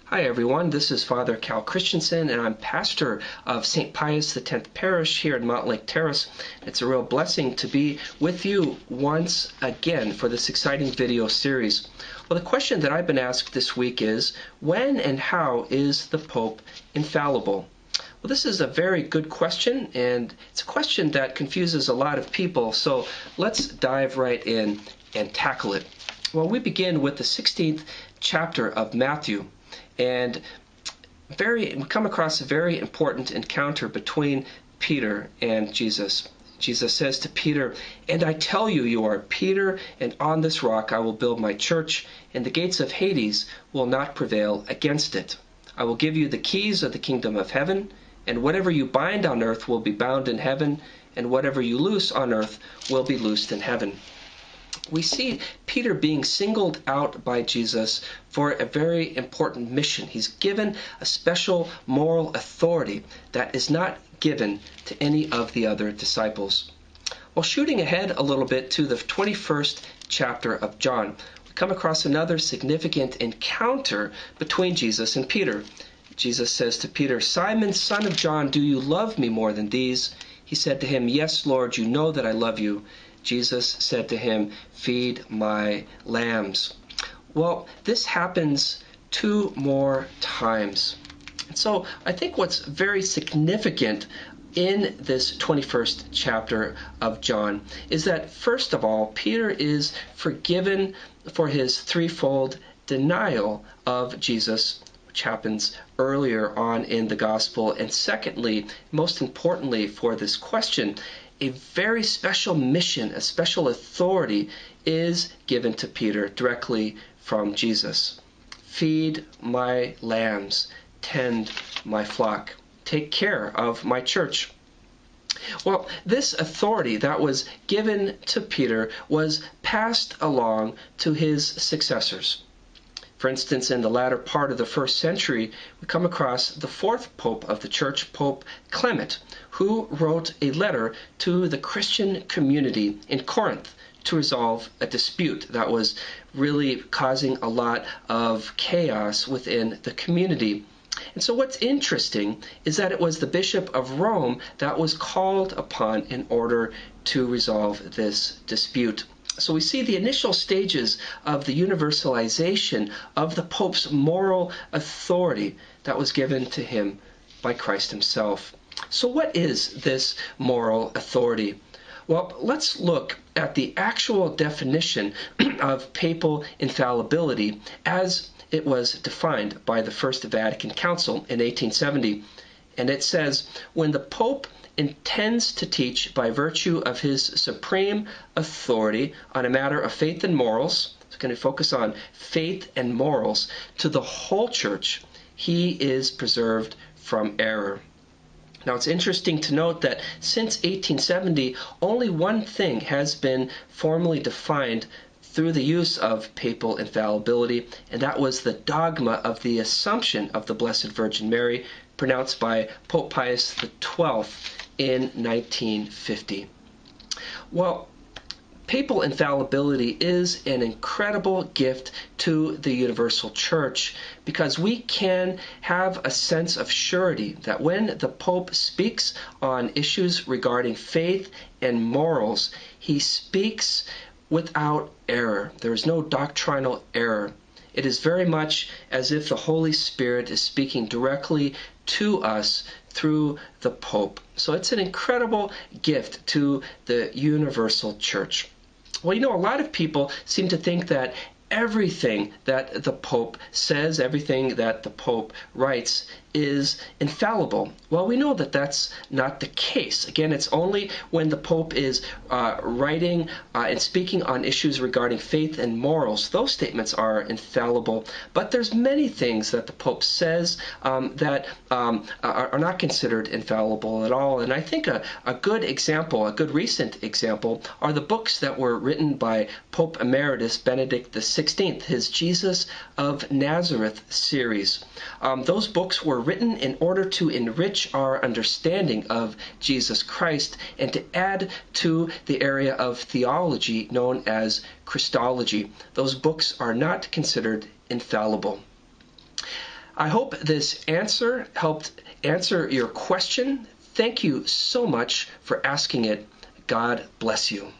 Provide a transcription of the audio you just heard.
Hi everyone, this is Father Cal Christensen and I'm pastor of St. Pius X Parish here in Montlake Terrace. It's a real blessing to be with you once again for this exciting video series. Well, the question that I've been asked this week is, when and how is the Pope infallible? Well, this is a very good question, and it's a question that confuses a lot of people, so let's dive right in and tackle it. Well, we begin with the 16th chapter of Matthew. And we come across a very important encounter between Peter and Jesus. Jesus says to Peter, "And I tell you, you are Peter, and on this rock I will build my church, and the gates of Hades will not prevail against it. I will give you the keys of the kingdom of heaven, and whatever you bind on earth will be bound in heaven, and whatever you loose on earth will be loosed in heaven." We see Peter being singled out by Jesus for a very important mission. He's given a special moral authority that is not given to any of the other disciples. Well, shooting ahead a little bit to the 21st chapter of John, we come across another significant encounter between Jesus and Peter. Jesus says to Peter, "Simon, son of John, do you love me more than these?" He said to him, "Yes, Lord, you know that I love you." Jesus said to him, "Feed my lambs." Well, this happens 2 more times. And so I think what's very significant in this 21st chapter of John is that, first of all, Peter is forgiven for his threefold denial of Jesus, which happens earlier on in the gospel. And secondly, most importantly for this question, a very special mission, a special authority is given to Peter directly from Jesus. Feed my lambs, tend my flock, take care of my church. Well, this authority that was given to Peter was passed along to his successors. For instance, in the latter part of the 1st century, we come across the 4th Pope of the Church, Pope Clement, who wrote a letter to the Christian community in Corinth to resolve a dispute that was really causing a lot of chaos within the community. And so what's interesting is that it was the Bishop of Rome that was called upon in order to resolve this dispute. So we see the initial stages of the universalization of the Pope's moral authority that was given to him by Christ himself. So what is this moral authority? Well, let's look at the actual definition of papal infallibility as it was defined by the First Vatican Council in 1870. And it says, when the Pope intends to teach by virtue of his supreme authority on a matter of faith and morals, it's going to focus on faith and morals, to the whole church, he is preserved from error. Now, it's interesting to note that since 1870, only one thing has been formally defined through the use of papal infallibility, and that was the dogma of the Assumption of the Blessed Virgin Mary, pronounced by Pope Pius XII in 1950. Well, papal infallibility is an incredible gift to the universal church because we can have a sense of surety that when the Pope speaks on issues regarding faith and morals, he speaks without error. There is no doctrinal error. It is very much as if the Holy Spirit is speaking directly to us through the Pope. So it's an incredible gift to the universal church. Well, a lot of people seem to think that everything that the Pope says, everything that the Pope writes is infallible. Well, we know that that's not the case. Again, it's only when the Pope is writing and speaking on issues regarding faith and morals, those statements are infallible. But there's many things that the Pope says that are not considered infallible at all. And I think a good example, a good recent example, are the books that were written by Pope Emeritus Benedict XVI, his Jesus of Nazareth series. Those books were written in order to enrich our understanding of Jesus Christ and to add to the area of theology known as Christology. Those books are not considered infallible. I hope this answer helped answer your question. Thank you so much for asking it. God bless you.